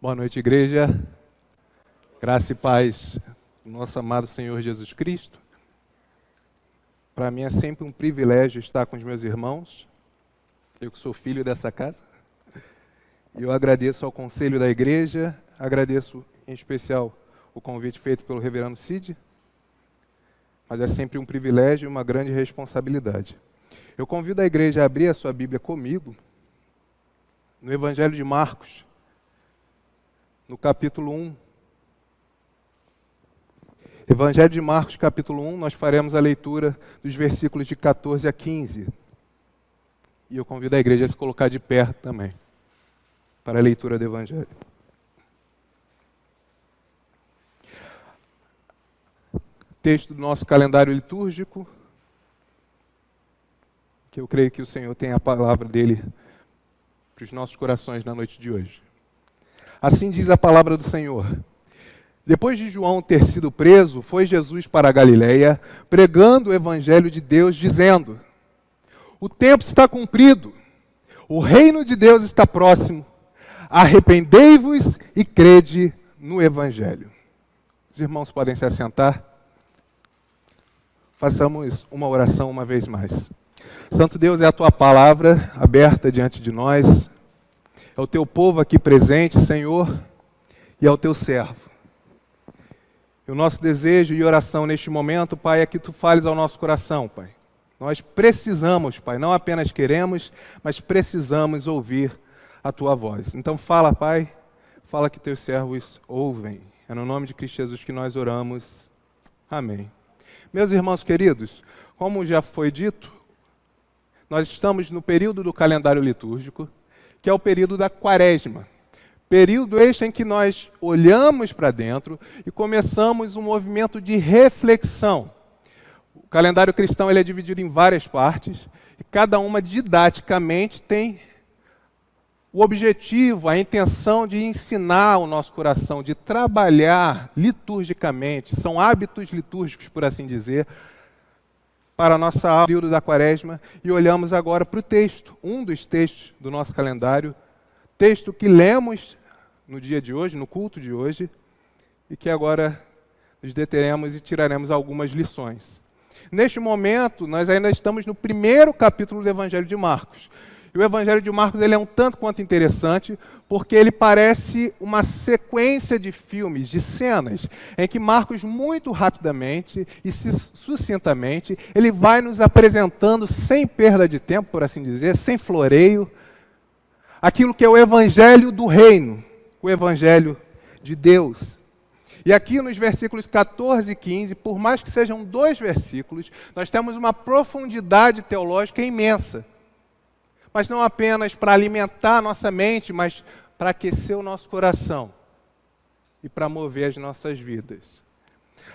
Boa noite, igreja. Graça e paz do nosso amado Senhor Jesus Cristo. Para mim é sempre um privilégio estar com os meus irmãos, eu que sou filho dessa casa. E eu agradeço ao conselho da igreja, agradeço em especial o convite feito pelo reverendo Cid, mas é sempre um privilégio e uma grande responsabilidade. Eu convido a igreja a abrir a sua Bíblia comigo, no Evangelho de Marcos, no capítulo 1. Evangelho de Marcos, capítulo 1, nós faremos a leitura dos versículos de 14 a 15. E eu convido a igreja a se colocar de pé também, para a leitura do Evangelho. Texto do nosso calendário litúrgico, que eu creio que o Senhor tem a palavra dele para os nossos corações na noite de hoje. Assim diz a palavra do Senhor. Depois de João ter sido preso, foi Jesus para a Galileia, pregando o evangelho de Deus, dizendo: o tempo está cumprido, o reino de Deus está próximo, arrependei-vos e crede no evangelho. Os irmãos podem se assentar. Façamos uma oração uma vez mais. Santo Deus, é a tua palavra aberta diante de nós, é o teu povo aqui presente, Senhor, e é o teu servo. E o nosso desejo e oração neste momento, Pai, é que tu fales ao nosso coração, Pai. Nós precisamos, Pai, não apenas queremos, mas precisamos ouvir a tua voz. Então fala, Pai, fala que teus servos ouvem. É no nome de Cristo Jesus que nós oramos. Amém. Meus irmãos queridos, como já foi dito, nós estamos no período do calendário litúrgico, que é o período da Quaresma. Período este em que nós olhamos para dentro e começamos um movimento de reflexão. O calendário cristão ele é dividido em várias partes, e cada uma didaticamente tem o objetivo, a intenção de ensinar o nosso coração, de trabalhar liturgicamente, são hábitos litúrgicos, por assim dizer, para a nossa aula, período da Quaresma, e olhamos agora para o texto, um dos textos do nosso calendário, texto que lemos no dia de hoje, no culto de hoje, e que agora nos deteremos e tiraremos algumas lições. Neste momento, nós ainda estamos no primeiro capítulo do Evangelho de Marcos. E o Evangelho de Marcos ele é um tanto quanto interessante, porque ele parece uma sequência de filmes, de cenas, em que Marcos, muito rapidamente e sucintamente, ele vai nos apresentando, sem perda de tempo, por assim dizer, sem floreio, aquilo que é o Evangelho do Reino, o Evangelho de Deus. E aqui nos versículos 14 e 15, por mais que sejam 2 versículos, nós temos uma profundidade teológica imensa. Mas não apenas para alimentar a nossa mente, mas para aquecer o nosso coração e para mover as nossas vidas.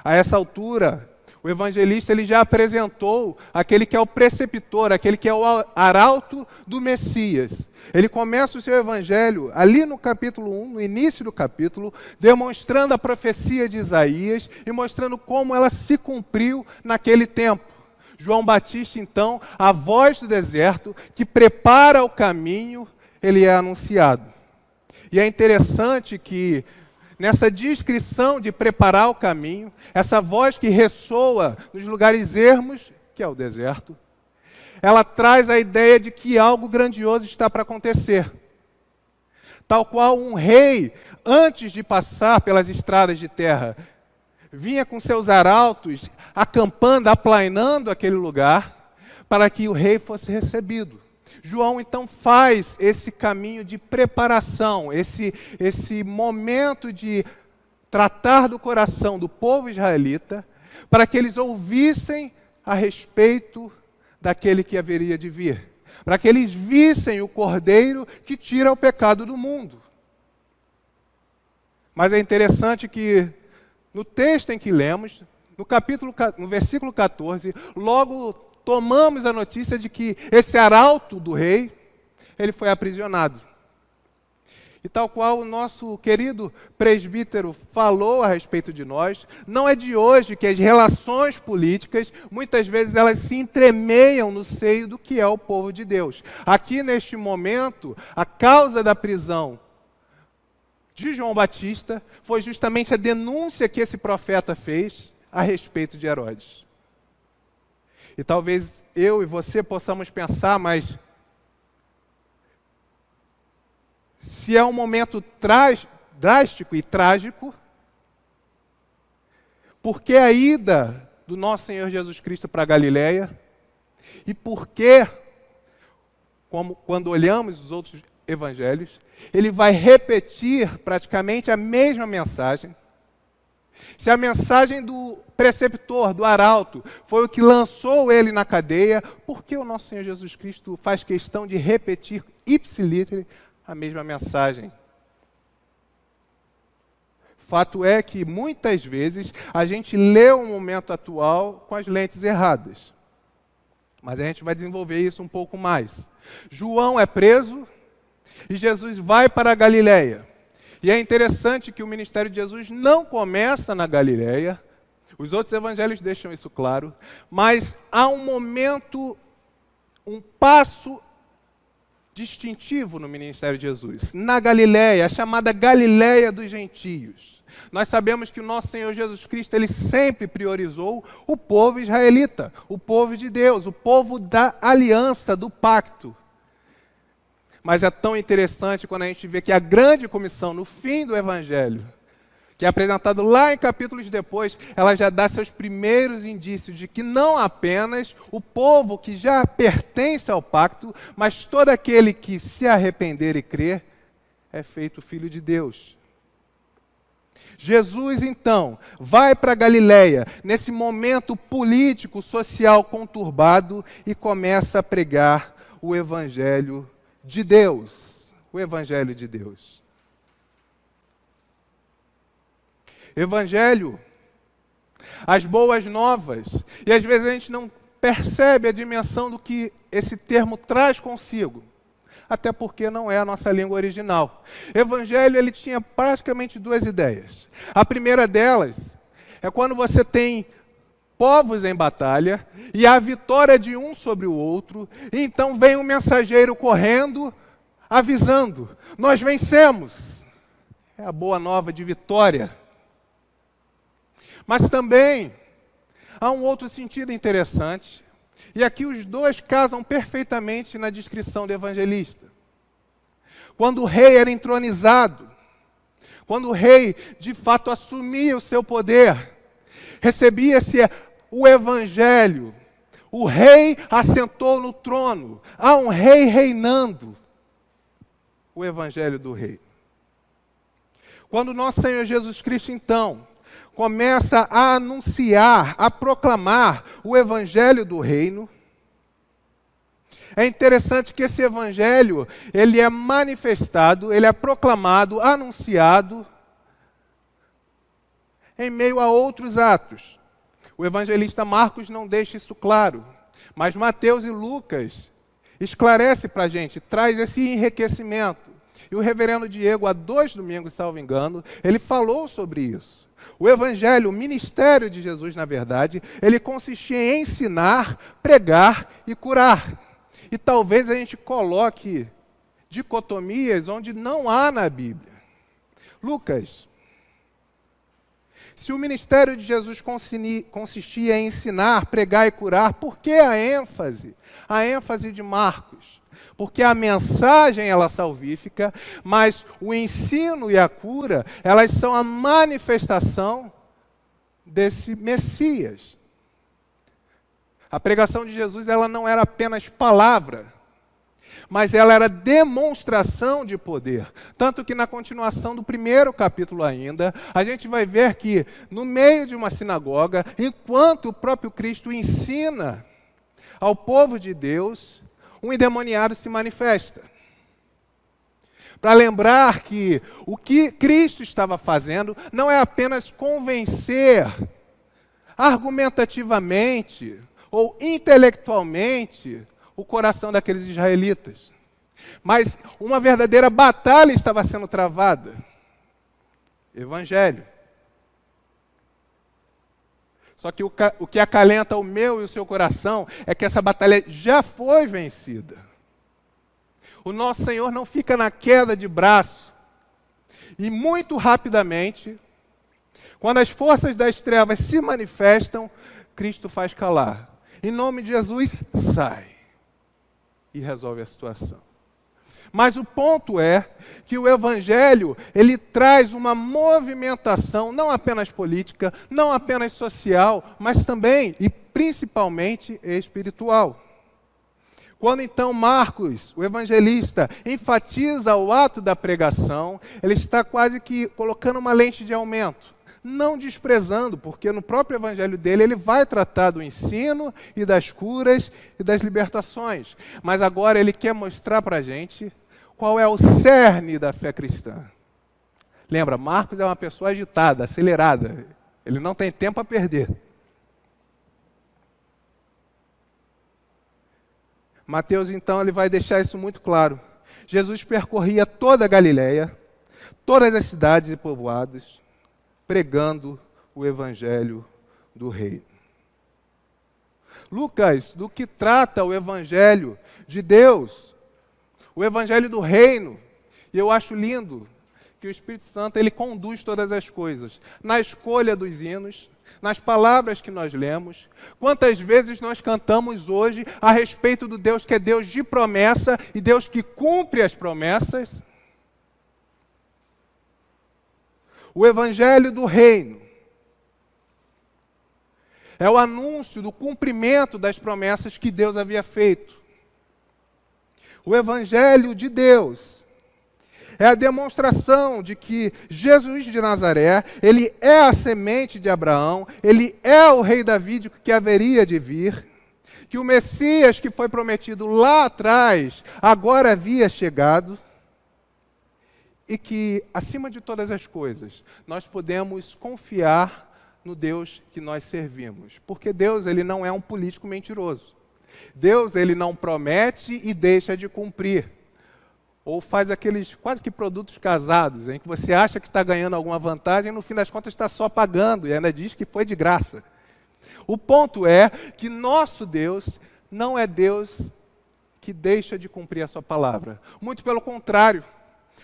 A essa altura, o evangelista ele já apresentou aquele que é o preceptor, aquele que é o arauto do Messias. Ele começa o seu evangelho ali no capítulo 1, no início do capítulo, demonstrando a profecia de Isaías e mostrando como ela se cumpriu naquele tempo. João Batista, então, a voz do deserto, que prepara o caminho, ele é anunciado. E é interessante que, nessa descrição de preparar o caminho, essa voz que ressoa nos lugares ermos, que é o deserto, ela traz a ideia de que algo grandioso está para acontecer. Tal qual um rei, antes de passar pelas estradas de terra, vinha com seus arautos, acampando, aplainando aquele lugar, para que o rei fosse recebido. João, então, faz esse caminho de preparação, esse momento de tratar do coração do povo israelita, para que eles ouvissem a respeito daquele que haveria de vir, para que eles vissem o Cordeiro que tira o pecado do mundo. Mas é interessante que, no texto em que lemos, no versículo 14, logo tomamos a notícia de que esse arauto do rei, ele foi aprisionado. E tal qual o nosso querido presbítero falou a respeito de nós, não é de hoje que as relações políticas, muitas vezes elas se entremeiam no seio do que é o povo de Deus. Aqui neste momento, a causa da prisão de João Batista foi justamente a denúncia que esse profeta fez a respeito de Herodes. E talvez eu e você possamos pensar, mas se é um momento drástico e trágico, por que a ida do nosso Senhor Jesus Cristo para a Galileia? E por que, quando olhamos os outros evangelhos, ele vai repetir praticamente a mesma mensagem? Se a mensagem do preceptor, do arauto, foi o que lançou ele na cadeia, por que o nosso Senhor Jesus Cristo faz questão de repetir ipsiliter a mesma mensagem? Fato é que, muitas vezes, a gente lê o momento atual com as lentes erradas. Mas a gente vai desenvolver isso um pouco mais. João é preso e Jesus vai para a Galileia. E é interessante que o ministério de Jesus não começa na Galileia. Os outros evangelhos deixam isso claro. Mas há um momento, um passo distintivo no ministério de Jesus. Na Galileia, a chamada Galileia dos gentios. Nós sabemos que o nosso Senhor Jesus Cristo, ele sempre priorizou o povo israelita, o povo de Deus, o povo da aliança, do pacto. Mas é tão interessante quando a gente vê que a grande comissão, no fim do evangelho, que é apresentado lá em capítulos depois, ela já dá seus primeiros indícios de que não apenas o povo que já pertence ao pacto, mas todo aquele que se arrepender e crer, é feito filho de Deus. Jesus, então, vai para a Galileia, nesse momento político, social conturbado, e começa a pregar o Evangelho de Deus. O Evangelho de Deus. Evangelho, as boas novas. E às vezes a gente não percebe a dimensão do que esse termo traz consigo. Até porque não é a nossa língua original. Evangelho, ele tinha praticamente duas ideias. A primeira delas é quando você tem povos em batalha e a vitória de um sobre o outro, e então vem um mensageiro correndo, avisando: nós vencemos. É a boa nova de vitória. Mas também há um outro sentido interessante, e aqui os dois casam perfeitamente na descrição do evangelista. Quando o rei era entronizado, quando o rei de fato assumia o seu poder, recebia-se o evangelho. O rei assentou no trono, há um rei reinando. O evangelho do rei. Quando nosso Senhor Jesus Cristo, então, começa a anunciar, a proclamar o evangelho do reino, é interessante que esse evangelho, ele é manifestado, ele é proclamado, anunciado, em meio a outros atos. O evangelista Marcos não deixa isso claro, mas Mateus e Lucas esclarece para a gente, traz esse enriquecimento. E o reverendo Diego, há 2 domingos, salvo engano, ele falou sobre isso. O evangelho, o ministério de Jesus, na verdade, ele consistia em ensinar, pregar e curar. E talvez a gente coloque dicotomias onde não há na Bíblia. Lucas, se o ministério de Jesus consistia em ensinar, pregar e curar, por que a ênfase? A ênfase de Marcos. Porque a mensagem ela é salvífica, mas o ensino e a cura, elas são a manifestação desse Messias. A pregação de Jesus, ela não era apenas palavra, mas ela era demonstração de poder. Tanto que na continuação do 1º capítulo ainda, a gente vai ver que no meio de uma sinagoga, enquanto o próprio Cristo ensina ao povo de Deus, um endemoniado se manifesta. Para lembrar que o que Cristo estava fazendo não é apenas convencer argumentativamente ou intelectualmente o coração daqueles israelitas. Mas uma verdadeira batalha estava sendo travada. Evangelho. Só que o que acalenta o meu e o seu coração é que essa batalha já foi vencida. O nosso Senhor não fica na queda de braço E muito rapidamente, quando as forças das trevas se manifestam, Cristo faz calar. Em nome de Jesus, sai. E resolve a situação. Mas o ponto é que o Evangelho, ele traz uma movimentação, não apenas política, não apenas social, mas também e principalmente espiritual. Quando então Marcos, o evangelista, enfatiza o ato da pregação, ele está quase que colocando uma lente de aumento, não desprezando, porque no próprio evangelho dele ele vai tratar do ensino e das curas e das libertações. Mas agora ele quer mostrar para a gente qual é o cerne da fé cristã. Lembra, Marcos é uma pessoa agitada, acelerada, ele não tem tempo a perder. Mateus, então, ele vai deixar isso muito claro. Jesus percorria toda a Galileia, todas as cidades e povoados, pregando o evangelho do reino. Lucas, do que trata o evangelho de Deus, o evangelho do reino, e eu acho lindo que o Espírito Santo ele conduz todas as coisas, na escolha dos hinos, nas palavras que nós lemos. Quantas vezes nós cantamos hoje a respeito do Deus que é Deus de promessa e Deus que cumpre as promessas? O Evangelho do Reino é o anúncio do cumprimento das promessas que Deus havia feito. O Evangelho de Deus é a demonstração de que Jesus de Nazaré, ele é a semente de Abraão, ele é o rei Davi que haveria de vir, que o Messias que foi prometido lá atrás, agora havia chegado, e que, acima de todas as coisas, nós podemos confiar no Deus que nós servimos. Porque Deus, ele não é um político mentiroso. Deus, ele não promete e deixa de cumprir. Ou faz aqueles quase que produtos casados, em que você acha que está ganhando alguma vantagem e no fim das contas está só pagando e ainda diz que foi de graça. O ponto é que nosso Deus não é Deus que deixa de cumprir a sua palavra. Muito pelo contrário.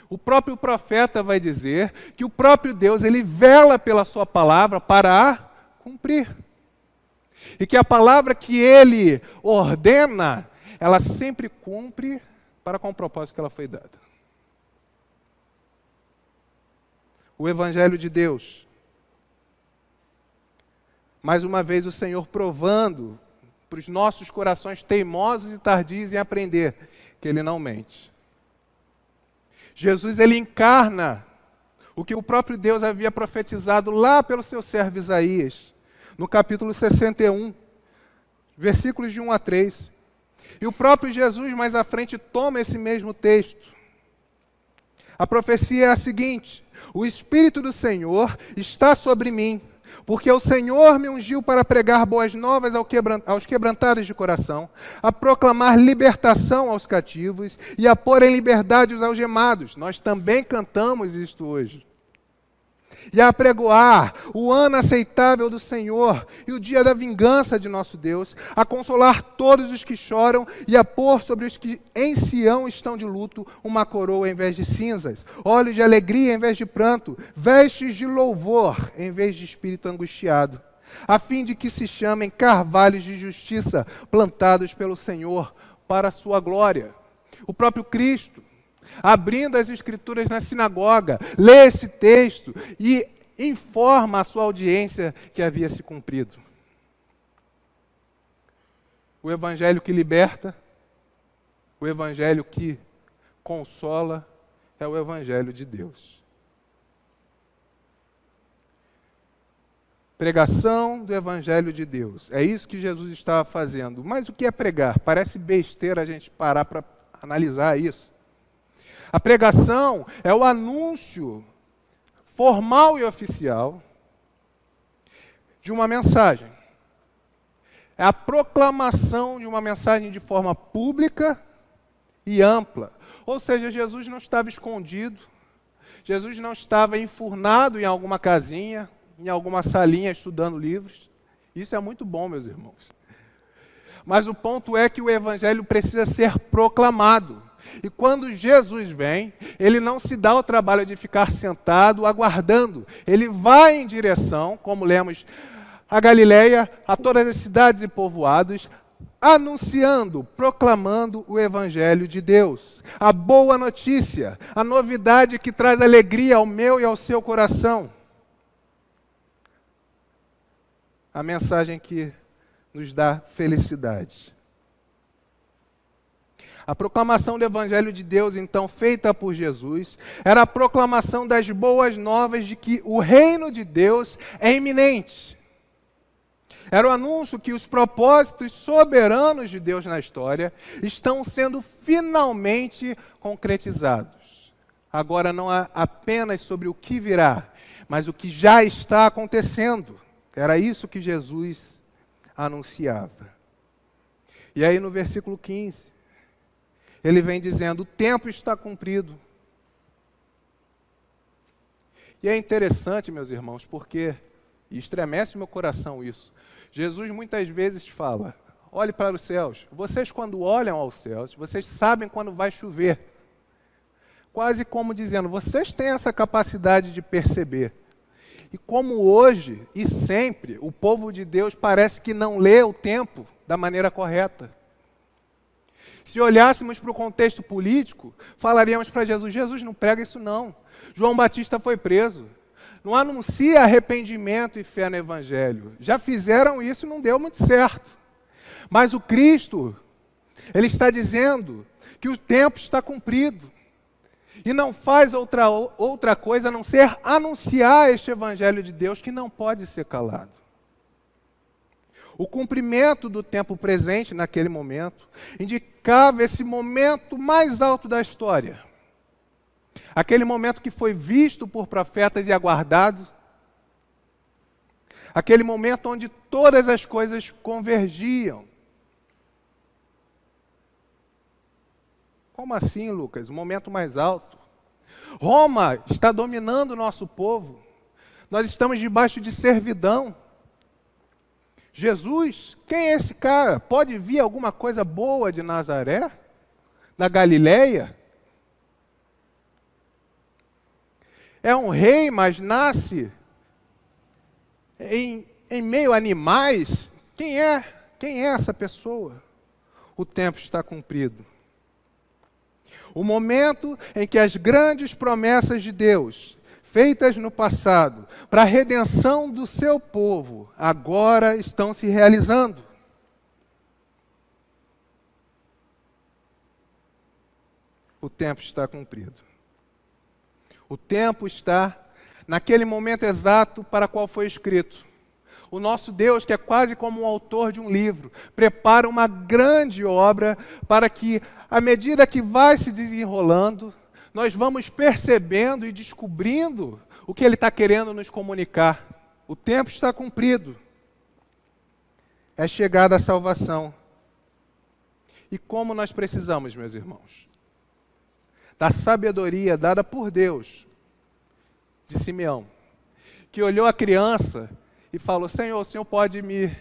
O próprio profeta vai dizer que o próprio Deus, ele vela pela sua palavra para a cumprir. E que a palavra que ele ordena, ela sempre cumpre para com o propósito que ela foi dada. O Evangelho de Deus. Mais uma vez o Senhor provando para os nossos corações teimosos e tardios em aprender que Ele não mente. Jesus, Ele encarna o que o próprio Deus havia profetizado lá pelo seu servo Isaías, no capítulo 61, versículos de 1 a 3. E o próprio Jesus, mais à frente, toma esse mesmo texto. A profecia é a seguinte: o Espírito do Senhor está sobre mim, porque o Senhor me ungiu para pregar boas novas aos quebrantados de coração, a proclamar libertação aos cativos e a pôr em liberdade os algemados. Nós também cantamos isto hoje. E a apregoar o ano aceitável do Senhor e o dia da vingança de nosso Deus, a consolar todos os que choram e a pôr sobre os que em Sião estão de luto uma coroa em vez de cinzas, olhos de alegria em vez de pranto, vestes de louvor em vez de espírito angustiado, a fim de que se chamem carvalhos de justiça plantados pelo Senhor para a sua glória. O próprio Cristo, abrindo as Escrituras na sinagoga, lê esse texto e informa a sua audiência que havia se cumprido. O Evangelho que liberta, o Evangelho que consola, é o Evangelho de Deus. Pregação do Evangelho de Deus. É isso que Jesus estava fazendo. Mas o que é pregar? Parece besteira a gente parar para analisar isso. A pregação é o anúncio formal e oficial de uma mensagem. É a proclamação de uma mensagem de forma pública e ampla. Ou seja, Jesus não estava escondido, Jesus não estava enfurnado em alguma casinha, em alguma salinha estudando livros. Isso é muito bom, meus irmãos. Mas o ponto é que o Evangelho precisa ser proclamado. E quando Jesus vem, ele não se dá o trabalho de ficar sentado, aguardando. Ele vai em direção, como lemos, a Galileia, a todas as cidades e povoados, anunciando, proclamando o Evangelho de Deus. A boa notícia, a novidade que traz alegria ao meu e ao seu coração. A mensagem que nos dá felicidade. A proclamação do Evangelho de Deus, então, feita por Jesus, era a proclamação das boas novas de que o reino de Deus é iminente. Era o anúncio que os propósitos soberanos de Deus na história estão sendo finalmente concretizados. Agora não apenas sobre o que virá, mas o que já está acontecendo. Era isso que Jesus anunciava. E aí no versículo 15, ele vem dizendo, o tempo está cumprido. E é interessante, meus irmãos, porque estremece o meu coração isso. Jesus muitas vezes fala, olhe para os céus. Vocês quando olham aos céus, vocês sabem quando vai chover. Quase como dizendo, vocês têm essa capacidade de perceber. E como hoje e sempre, o povo de Deus parece que não lê o tempo da maneira correta. Se olhássemos para o contexto político, falaríamos para Jesus, Jesus não prega isso não. João Batista foi preso. Não anuncia arrependimento e fé no Evangelho. Já fizeram isso e não deu muito certo. Mas o Cristo, ele está dizendo que o tempo está cumprido. E não faz outra coisa a não ser anunciar este Evangelho de Deus que não pode ser calado. O cumprimento do tempo presente naquele momento indicava esse momento mais alto da história. Aquele momento que foi visto por profetas e aguardado. Aquele momento onde todas as coisas convergiam. Como assim, Lucas? O momento mais alto. Roma está dominando o nosso povo. Nós estamos debaixo de servidão. Jesus, quem é esse cara? Pode vir alguma coisa boa de Nazaré? Da Galileia? É um rei, mas nasce em meio a animais? Quem é essa pessoa? O tempo está cumprido. O momento em que as grandes promessas de Deus, feitas no passado, para a redenção do seu povo, agora estão se realizando. O tempo está cumprido. O tempo está naquele momento exato para qual foi escrito. O nosso Deus, que é quase como um autor de um livro, prepara uma grande obra para que, à medida que vai se desenrolando, nós vamos percebendo e descobrindo o que Ele está querendo nos comunicar. O tempo está cumprido. É chegada a salvação. E como nós precisamos, meus irmãos, da sabedoria dada por Deus, de Simeão, que olhou a criança e falou, Senhor, o Senhor pode me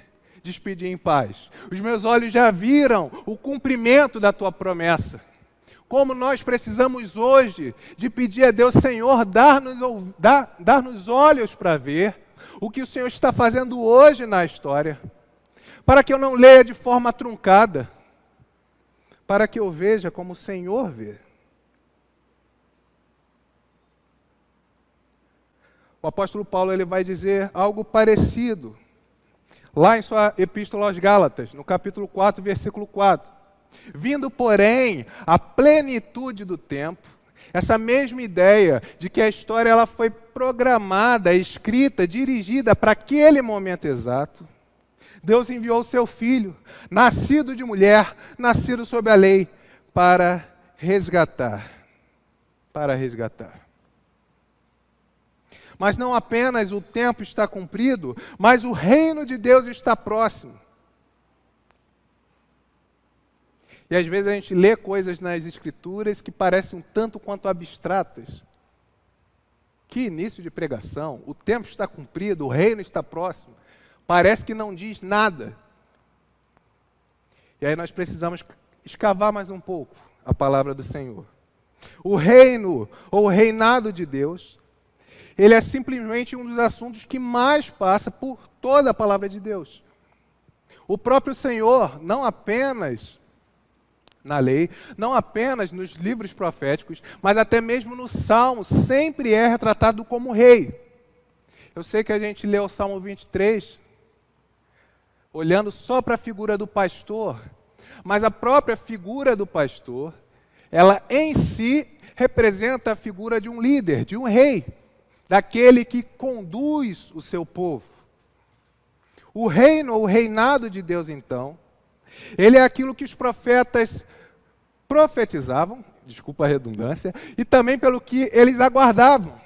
despedir em paz. Os meus olhos já viram o cumprimento da tua promessa. Como nós precisamos hoje de pedir a Deus, Senhor, dar-nos olhos para ver o que o Senhor está fazendo hoje na história, para que eu não leia de forma truncada, para que eu veja como o Senhor vê. O apóstolo Paulo ele vai dizer algo parecido, lá em sua epístola aos Gálatas, no capítulo 4, versículo 4. Vindo, porém, à plenitude do tempo, essa mesma ideia de que a história ela foi programada, escrita, dirigida para aquele momento exato, Deus enviou o seu Filho, nascido de mulher, nascido sob a lei, para resgatar. Mas não apenas o tempo está cumprido, mas o reino de Deus está próximo. E às vezes a gente lê coisas nas Escrituras que parecem um tanto quanto abstratas. Que início de pregação, o tempo está cumprido, o reino está próximo. Parece que não diz nada. E aí nós precisamos escavar mais um pouco, a palavra do Senhor. O reino ou o reinado de Deus, ele é simplesmente um dos assuntos que mais passa por toda a palavra de Deus. O próprio Senhor, não apenas na lei, não apenas nos livros proféticos, mas até mesmo no Salmo, sempre é retratado como rei. Eu sei que a gente lê o Salmo 23, olhando só para a figura do pastor, mas a própria figura do pastor, ela em si representa a figura de um líder, de um rei, daquele que conduz o seu povo. O reino, ou o reinado de Deus, então, ele é aquilo que os profetas profetizavam, desculpa a redundância, e também pelo que eles aguardavam,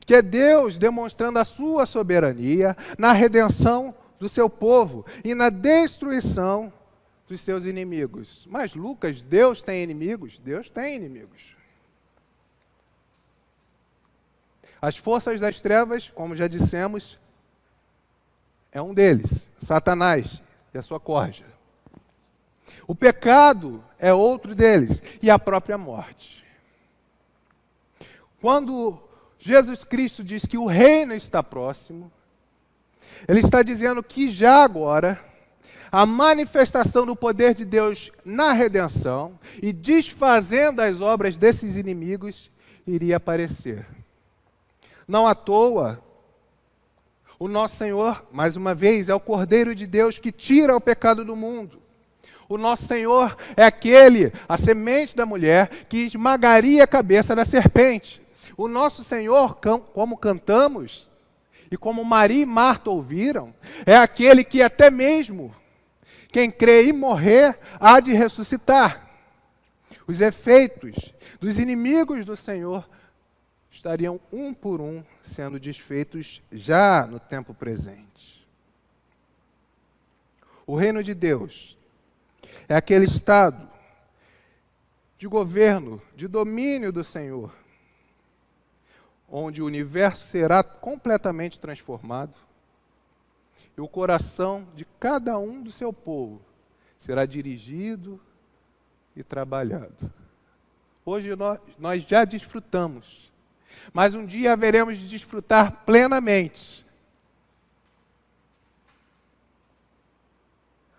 que é Deus demonstrando a sua soberania na redenção do seu povo e na destruição dos seus inimigos. Mas Lucas, Deus tem inimigos? Deus tem inimigos. As forças das trevas, como já dissemos, é um deles, Satanás e a sua corja. O pecado é outro deles, e a própria morte. Quando Jesus Cristo diz que o reino está próximo, ele está dizendo que já agora a manifestação do poder de Deus na redenção e desfazendo as obras desses inimigos iria aparecer. Não à toa, o nosso Senhor, mais uma vez, é o Cordeiro de Deus que tira o pecado do mundo. O nosso Senhor é aquele, a semente da mulher, que esmagaria a cabeça da serpente. O nosso Senhor, como cantamos, e como Maria e Marta ouviram, é aquele que até mesmo quem crê e morrer há de ressuscitar. Os efeitos dos inimigos do Senhor estariam um por um sendo desfeitos já no tempo presente. O reino de Deus é aquele estado de governo, de domínio do Senhor, onde o universo será completamente transformado e o coração de cada um do seu povo será dirigido e trabalhado. Hoje nós já desfrutamos, mas um dia haveremos de desfrutar plenamente.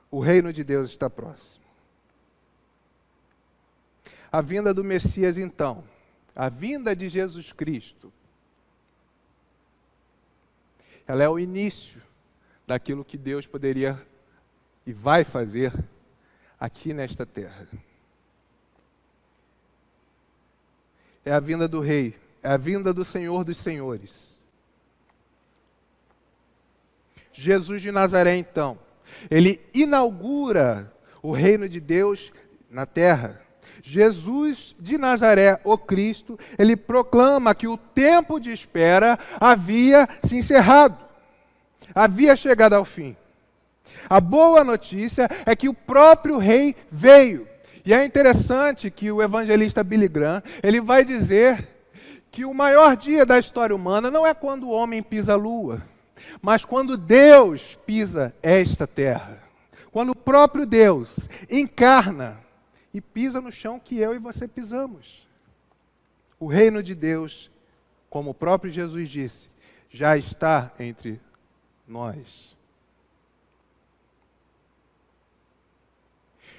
O reino de Deus está próximo. A vinda do Messias, então, a vinda de Jesus Cristo, ela é o início daquilo que Deus poderia e vai fazer aqui nesta terra. É a vinda do Rei, é a vinda do Senhor dos Senhores. Jesus de Nazaré, então, ele inaugura o reino de Deus na terra. Jesus de Nazaré, o Cristo, ele proclama que o tempo de espera havia se encerrado, havia chegado ao fim. A boa notícia é que o próprio rei veio. E é interessante que o evangelista Billy Graham, ele vai dizer que o maior dia da história humana não é quando o homem pisa a lua, mas quando Deus pisa esta terra. Quando o próprio Deus encarna e pisa no chão que eu e você pisamos. O reino de Deus, como o próprio Jesus disse, já está entre nós.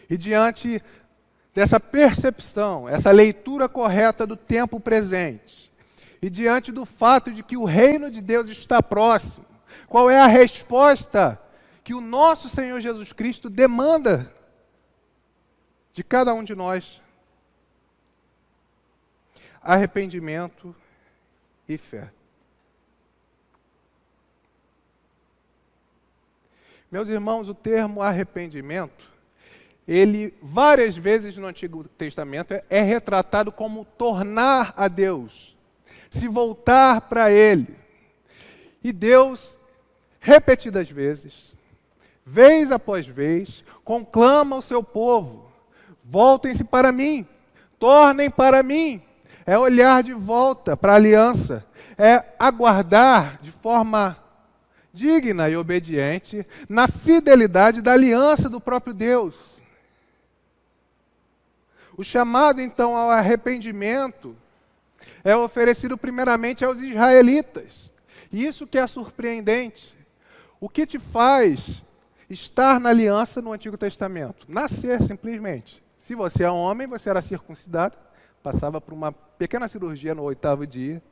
E diante dessa percepção, essa leitura correta do tempo presente, e diante do fato de que o reino de Deus está próximo, qual é a resposta que o nosso Senhor Jesus Cristo demanda de cada um de nós? Arrependimento e fé. Meus irmãos, o termo arrependimento, ele várias vezes no Antigo Testamento é retratado como tornar a Deus, se voltar para Ele. E Deus, repetidas vezes, vez após vez, conclama o seu povo: voltem-se para mim, tornem para mim. É olhar de volta para a aliança, é aguardar de forma digna e obediente na fidelidade da aliança do próprio Deus. O chamado, então, ao arrependimento é oferecido primeiramente aos israelitas. E isso que é surpreendente. O que te faz estar na aliança no Antigo Testamento? Nascer, simplesmente. Se você é homem, você era circuncidado, passava por uma pequena cirurgia no 8º dia,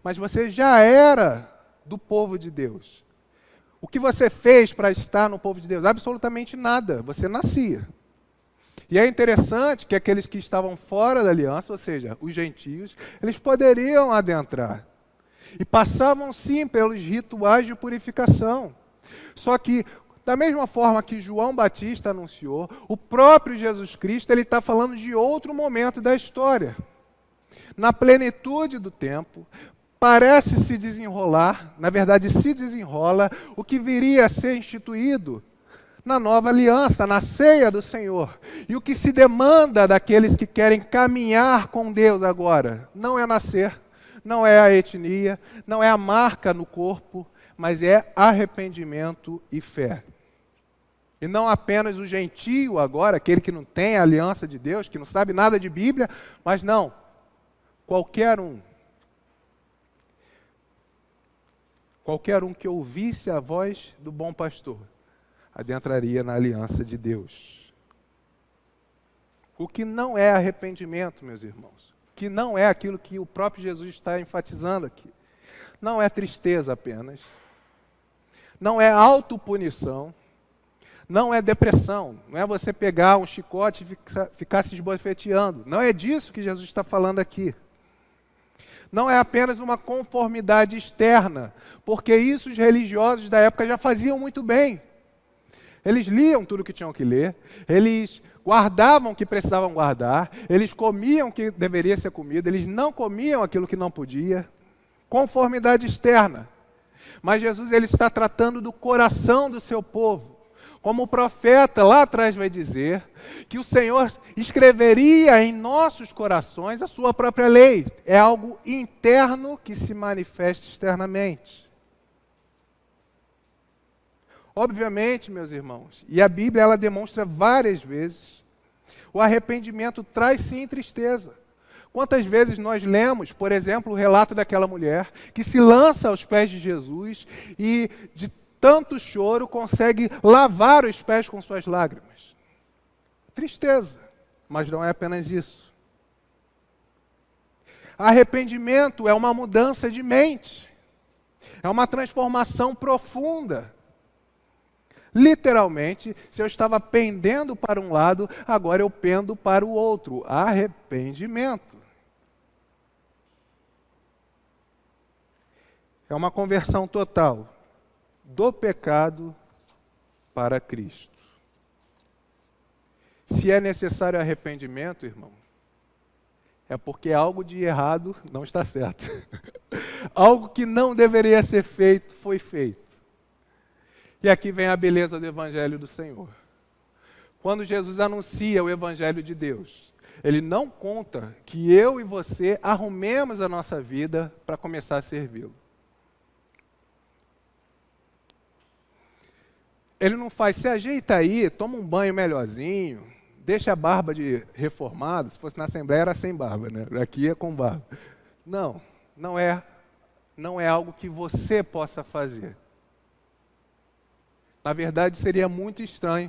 mas você já era do povo de Deus. O que você fez para estar no povo de Deus? Absolutamente nada. Você nascia. E é interessante que aqueles que estavam fora da aliança, ou seja, os gentios, eles poderiam adentrar. E passavam sim pelos rituais de purificação. Só que, da mesma forma que João Batista anunciou, o próprio Jesus Cristo ele está falando de outro momento da história. Na plenitude do tempo, parece se desenrolar, na verdade se desenrola, o que viria a ser instituído na nova aliança, na ceia do Senhor. E o que se demanda daqueles que querem caminhar com Deus agora, não é nascer, não é a etnia, não é a marca no corpo, mas é arrependimento e fé. E não apenas o gentio agora, aquele que não tem a aliança de Deus, que não sabe nada de Bíblia, mas não, qualquer um que ouvisse a voz do bom pastor, adentraria na aliança de Deus. O que não é arrependimento, meus irmãos, que não é aquilo que o próprio Jesus está enfatizando aqui. Não é tristeza apenas, não é autopunição, não é depressão, não é você pegar um chicote e ficar se esbofeteando. Não é disso que Jesus está falando aqui. Não é apenas uma conformidade externa, porque isso os religiosos da época já faziam muito bem. Eles liam tudo o que tinham que ler, eles guardavam o que precisavam guardar, eles comiam o que deveria ser comido, eles não comiam aquilo que não podia. Conformidade externa. Mas Jesus ele está tratando do coração do seu povo. Como o profeta lá atrás vai dizer, que o Senhor escreveria em nossos corações a sua própria lei. É algo interno que se manifesta externamente. Obviamente, meus irmãos, e a Bíblia ela demonstra várias vezes, o arrependimento traz sim tristeza. Quantas vezes nós lemos, por exemplo, o relato daquela mulher que se lança aos pés de Jesus e de tanto choro consegue lavar os pés com suas lágrimas. Tristeza, mas não é apenas isso. Arrependimento é uma mudança de mente, é uma transformação profunda. Literalmente, se eu estava pendendo para um lado, agora eu pendo para o outro. Arrependimento. É uma conversão total do pecado para Cristo. Se é necessário arrependimento, irmão, é porque algo de errado não está certo. Algo que não deveria ser feito, foi feito. E aqui vem a beleza do Evangelho do Senhor. Quando Jesus anuncia o Evangelho de Deus, Ele não conta que eu e você arrumemos a nossa vida para começar a servi-lo. Ele não faz, se ajeita aí, toma um banho melhorzinho, deixa a barba de reformado, se fosse na Assembleia era sem barba, né? Aqui é com barba. Não, não é algo que você possa fazer. Na verdade, seria muito estranho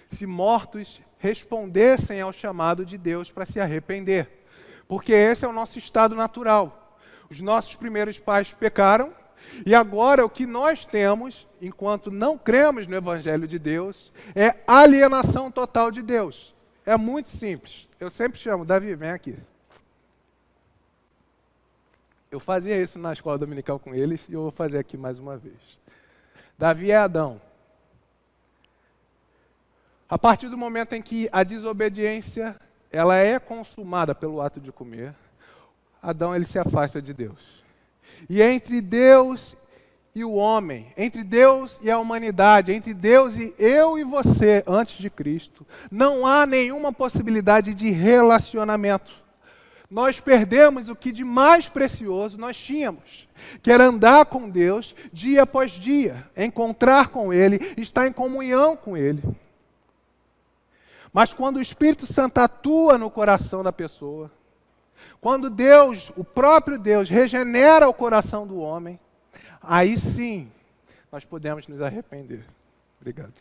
se mortos respondessem ao chamado de Deus para se arrepender. Porque esse é o nosso estado natural. Os nossos primeiros pais pecaram, e agora o que nós temos, enquanto não cremos no Evangelho de Deus, é alienação total de Deus. É muito simples. Eu sempre chamo, Davi, vem aqui. Eu fazia isso na escola dominical com eles, e eu vou fazer aqui mais uma vez. Davi é Adão. A partir do momento em que a desobediência ela é consumada pelo ato de comer, Adão ele se afasta de Deus. E entre Deus e o homem, entre Deus e a humanidade, entre Deus e eu e você antes de Cristo, não há nenhuma possibilidade de relacionamento. Nós perdemos o que de mais precioso nós tínhamos, que era andar com Deus dia após dia, encontrar com Ele, estar em comunhão com Ele. Mas quando o Espírito Santo atua no coração da pessoa, quando Deus, o próprio Deus, regenera o coração do homem, aí sim nós podemos nos arrepender. Obrigado.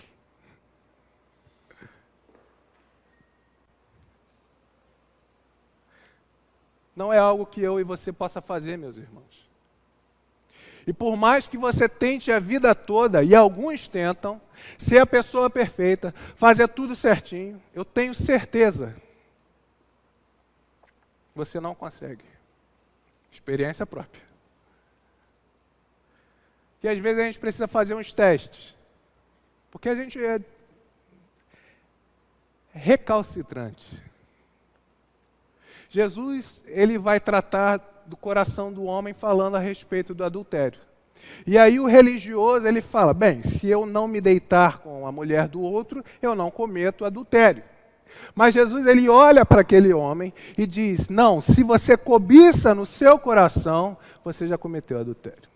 Não é algo que eu e você possa fazer, meus irmãos. E por mais que você tente a vida toda, e alguns tentam, ser a pessoa perfeita, fazer tudo certinho, eu tenho certeza, você não consegue. Experiência própria. E às vezes a gente precisa fazer uns testes, porque a gente é recalcitrante. Jesus, ele vai tratar do coração do homem falando a respeito do adultério. E aí o religioso, ele fala, bem, se eu não me deitar com a mulher do outro, eu não cometo adultério. Mas Jesus, ele olha para aquele homem e diz, não, se você cobiça no seu coração, você já cometeu adultério.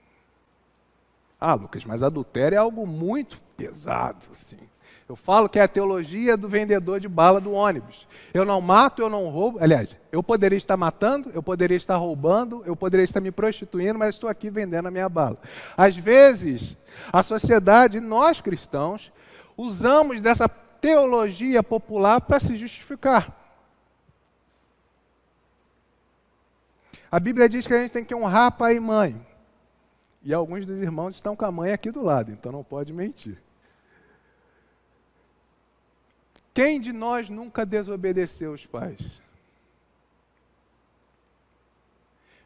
Ah, Lucas, mas adultério é algo muito pesado, assim. Eu falo que é a teologia do vendedor de bala do ônibus. Eu não mato, eu não roubo. Aliás, eu poderia estar matando, eu poderia estar roubando, eu poderia estar me prostituindo, mas estou aqui vendendo a minha bala. Às vezes, a sociedade, nós cristãos, usamos dessa teologia popular para se justificar. A Bíblia diz que a gente tem que honrar pai e mãe. E alguns dos irmãos estão com a mãe aqui do lado, então não pode mentir. Quem de nós nunca desobedeceu os pais?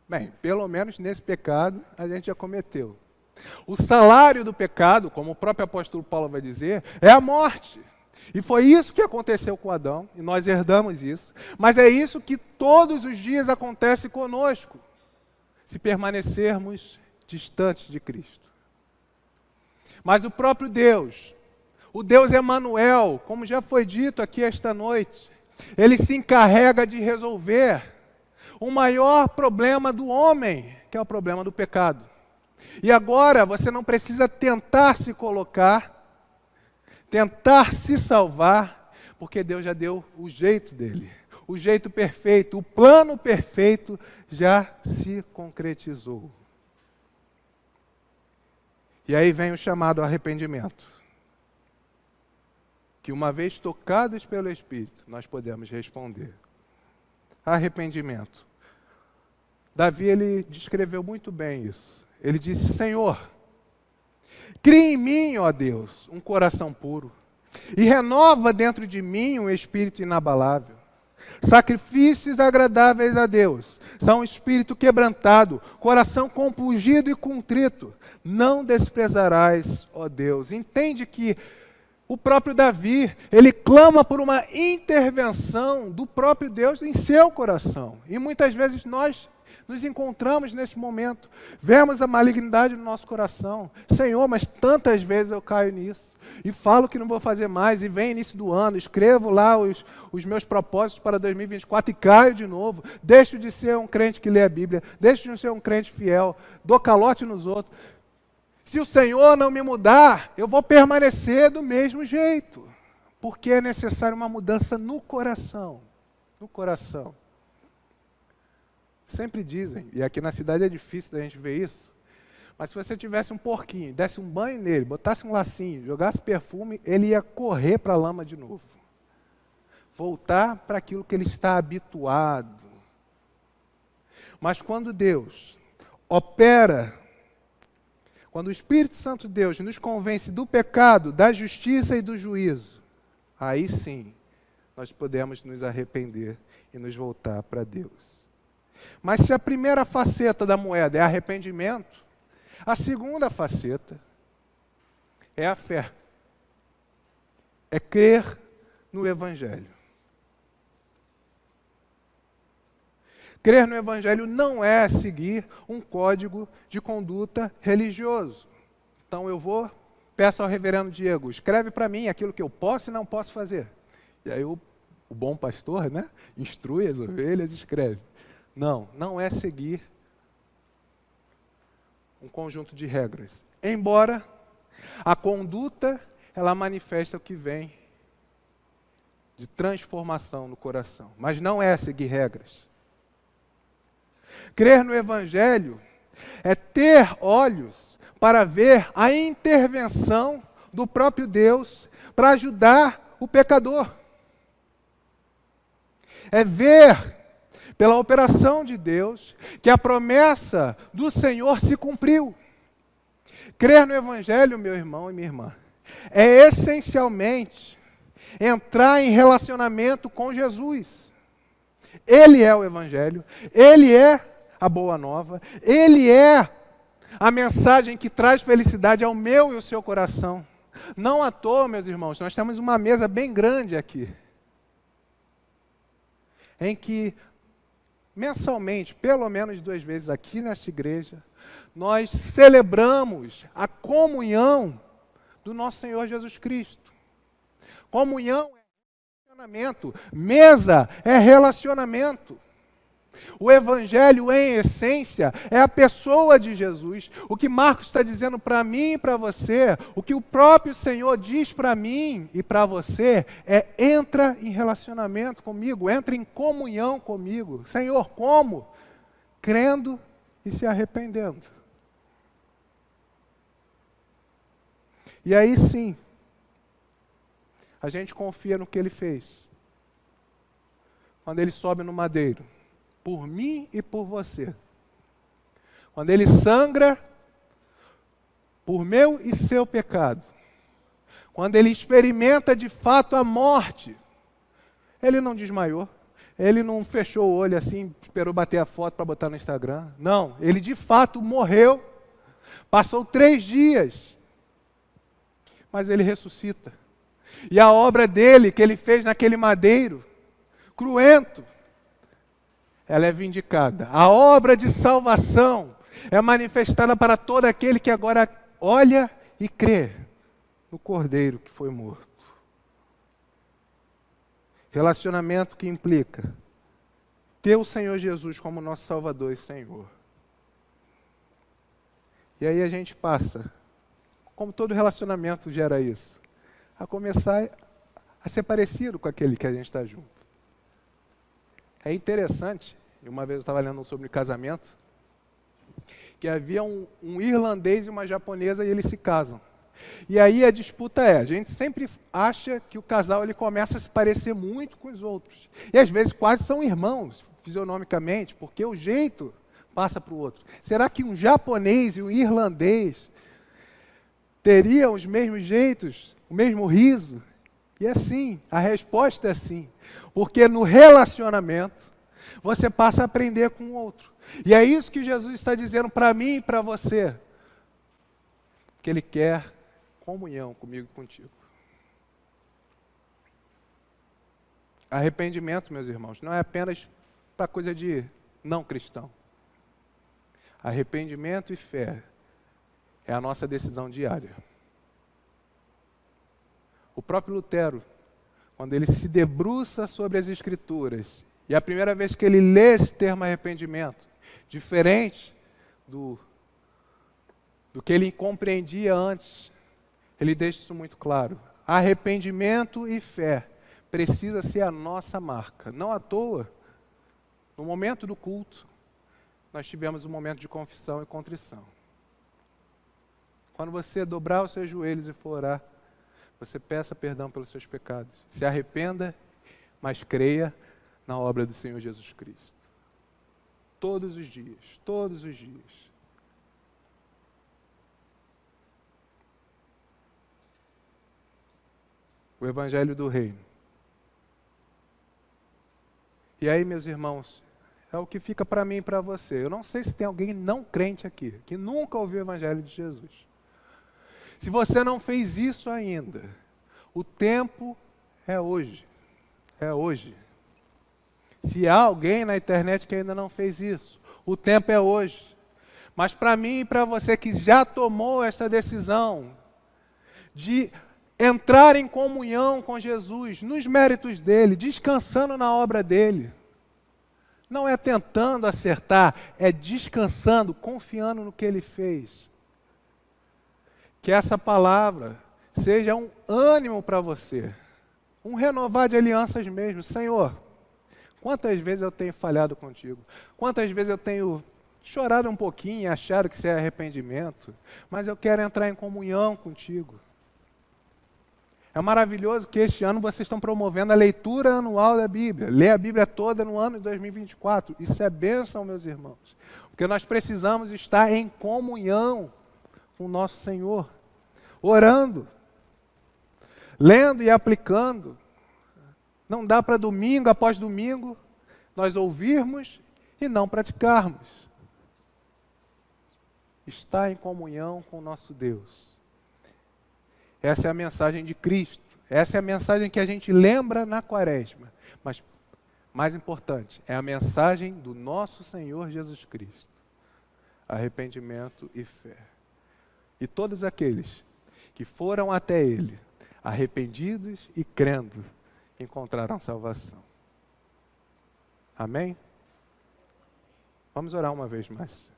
Bem, pelo menos nesse pecado a gente já cometeu. O salário do pecado, como o próprio apóstolo Paulo vai dizer, é a morte. E foi isso que aconteceu com Adão, e nós herdamos isso. Mas é isso que todos os dias acontece conosco, se permanecermos distantes de Cristo. Mas o próprio Deus, o Deus Emanuel, como já foi dito aqui esta noite, ele se encarrega de resolver o maior problema do homem, que é o problema do pecado. E agora você não precisa tentar se colocar, tentar se salvar, porque Deus já deu o jeito dele, o jeito perfeito, o plano perfeito já se concretizou. E aí vem o chamado arrependimento, que uma vez tocados pelo Espírito, nós podemos responder. Arrependimento. Davi, ele descreveu muito bem isso. Ele disse, Senhor, cria em mim, ó Deus, um coração puro, e renova dentro de mim um espírito inabalável. Sacrifícios agradáveis a Deus são um espírito quebrantado, coração compungido e contrito. Não desprezarás, ó Deus. Entende que o próprio Davi, ele clama por uma intervenção do próprio Deus em seu coração. E muitas vezes nós nos encontramos nesse momento, vemos a malignidade no nosso coração. Senhor, mas tantas vezes eu caio nisso. E falo que não vou fazer mais, e vem início do ano, escrevo lá os meus propósitos para 2024 e caio de novo. Deixo de ser um crente que lê a Bíblia, deixo de ser um crente fiel, dou calote nos outros. Se o Senhor não me mudar, eu vou permanecer do mesmo jeito, porque é necessário uma mudança no coração. No coração. Sempre dizem, e aqui na cidade é difícil da gente ver isso, mas se você tivesse um porquinho, desse um banho nele, botasse um lacinho, jogasse perfume, ele ia correr para a lama de novo. Voltar para aquilo que ele está habituado. Mas quando Deus opera, quando o Espírito Santo de Deus nos convence do pecado, da justiça e do juízo, aí sim nós podemos nos arrepender e nos voltar para Deus. Mas se a primeira faceta da moeda é arrependimento, a segunda faceta é a fé. É crer no Evangelho. Crer no Evangelho não é seguir um código de conduta religioso. Então eu peço ao reverendo Diego, escreve para mim aquilo que eu posso e não posso fazer. E aí o bom pastor, né, instrui as ovelhas e escreve. Não é seguir um conjunto de regras. Embora a conduta, ela manifesta o que vem de transformação no coração, mas não é seguir regras. Crer no Evangelho é ter olhos para ver a intervenção do próprio Deus para ajudar o pecador. É ver, pela operação de Deus, que a promessa do Senhor se cumpriu. Crer no Evangelho, meu irmão e minha irmã, é essencialmente entrar em relacionamento com Jesus. Ele é o Evangelho, Ele é a Boa Nova, Ele é a mensagem que traz felicidade ao meu e ao seu coração. Não à toa, meus irmãos, nós temos uma mesa bem grande aqui, em que mensalmente, pelo menos 2 vezes aqui nesta igreja, nós celebramos a comunhão do nosso Senhor Jesus Cristo. Comunhão é relacionamento, mesa é relacionamento. O Evangelho, em essência, é a pessoa de Jesus. O que Marcos está dizendo para mim e para você, o que o próprio Senhor diz para mim e para você, é: entra em relacionamento comigo, entra em comunhão comigo. Senhor, como? Crendo e se arrependendo. E aí sim, a gente confia no que Ele fez. Quando Ele sobe no madeiro, por mim e por você. Quando Ele sangra por meu e seu pecado. Quando Ele experimenta de fato a morte. Ele não desmaiou. Ele não fechou o olho assim, esperou bater a foto para botar no Instagram. Não, Ele de fato morreu. Passou 3 dias. Mas Ele ressuscita. E a obra dele, que Ele fez naquele madeiro, cruento, ela é vindicada. A obra de salvação é manifestada para todo aquele que agora olha e crê no Cordeiro que foi morto. Relacionamento que implica ter o Senhor Jesus como nosso Salvador e Senhor. E aí a gente passa, como todo relacionamento gera isso, a começar a ser parecido com aquele que a gente está junto. É interessante, uma vez eu estava lendo sobre casamento, que havia um irlandês e uma japonesa e eles se casam. E aí a disputa é, a gente sempre acha que o casal ele começa a se parecer muito com os outros. E às vezes quase são irmãos, fisionomicamente, porque o jeito passa para o outro. Será que um japonês e um irlandês teriam os mesmos jeitos, o mesmo riso? E é sim, a resposta é sim. Porque no relacionamento, você passa a aprender com o outro. E é isso que Jesus está dizendo para mim e para você. Que Ele quer comunhão comigo e contigo. Arrependimento, meus irmãos, não é apenas para coisa de não cristão. Arrependimento e fé é a nossa decisão diária. O próprio Lutero, quando ele se debruça sobre as Escrituras, e a primeira vez que ele lê esse termo arrependimento, diferente do que ele compreendia antes, ele deixa isso muito claro. Arrependimento e fé precisa ser a nossa marca. Não à toa, no momento do culto, nós tivemos um momento de confissão e contrição. Quando você dobrar os seus joelhos e for orar, você peça perdão pelos seus pecados. Se arrependa, mas creia na obra do Senhor Jesus Cristo. Todos os dias, todos os dias. O Evangelho do Reino. E aí, meus irmãos, é o que fica para mim e para você. Eu não sei se tem alguém não crente aqui, que nunca ouviu o Evangelho de Jesus. Se você não fez isso ainda, o tempo é hoje. É hoje. Se há alguém na internet que ainda não fez isso, o tempo é hoje. Mas para mim e para você que já tomou essa decisão de entrar em comunhão com Jesus, nos méritos dele, descansando na obra dele, não é tentando acertar, é descansando, confiando no que ele fez. Que essa palavra seja um ânimo para você, Um renovar de alianças mesmo. Senhor, quantas vezes eu tenho falhado contigo? Quantas vezes eu tenho chorado um pouquinho e achado que isso é arrependimento? Mas eu quero entrar em comunhão contigo. É maravilhoso que este ano vocês estão promovendo a leitura anual da Bíblia. Ler a Bíblia toda no ano de 2024. Isso é bênção, meus irmãos. Porque nós precisamos estar em comunhão com o nosso Senhor. Orando. Lendo e aplicando. Não dá para domingo após domingo nós ouvirmos e não praticarmos. Estar em comunhão com o nosso Deus. Essa é a mensagem de Cristo. Essa é a mensagem que a gente lembra na Quaresma. Mas, mais importante, é a mensagem do nosso Senhor Jesus Cristo. Arrependimento e fé. E todos aqueles que foram até Ele, arrependidos e crendo, encontraram salvação. Amém? Vamos orar uma vez mais.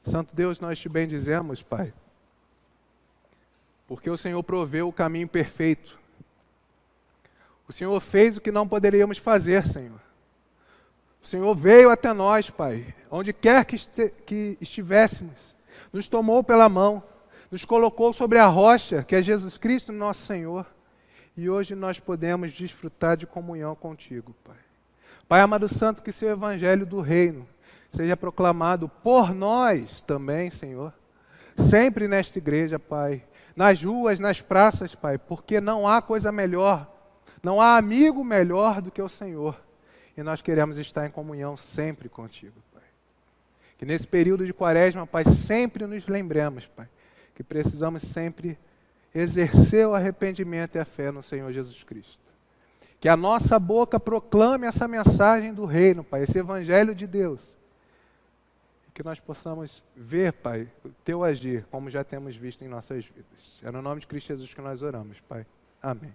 Santo Deus, nós te bendizemos, Pai, porque o Senhor proveu o caminho perfeito. O Senhor fez o que não poderíamos fazer, Senhor. O Senhor veio até nós, Pai, onde quer que estivéssemos, nos tomou pela mão, nos colocou sobre a rocha, que é Jesus Cristo, nosso Senhor, e hoje nós podemos desfrutar de comunhão contigo, Pai. Pai amado santo, que seu evangelho do reino seja proclamado por nós também, Senhor, sempre nesta igreja, Pai, nas ruas, nas praças, Pai, porque não há coisa melhor, não há amigo melhor do que o Senhor. E nós queremos estar em comunhão sempre contigo, Pai. Que nesse período de Quaresma, Pai, sempre nos lembremos, Pai, que precisamos sempre exercer o arrependimento e a fé no Senhor Jesus Cristo. Que a nossa boca proclame essa mensagem do reino, Pai, esse evangelho de Deus. E que nós possamos ver, Pai, o teu agir, como já temos visto em nossas vidas. É no nome de Cristo Jesus que nós oramos, Pai. Amém.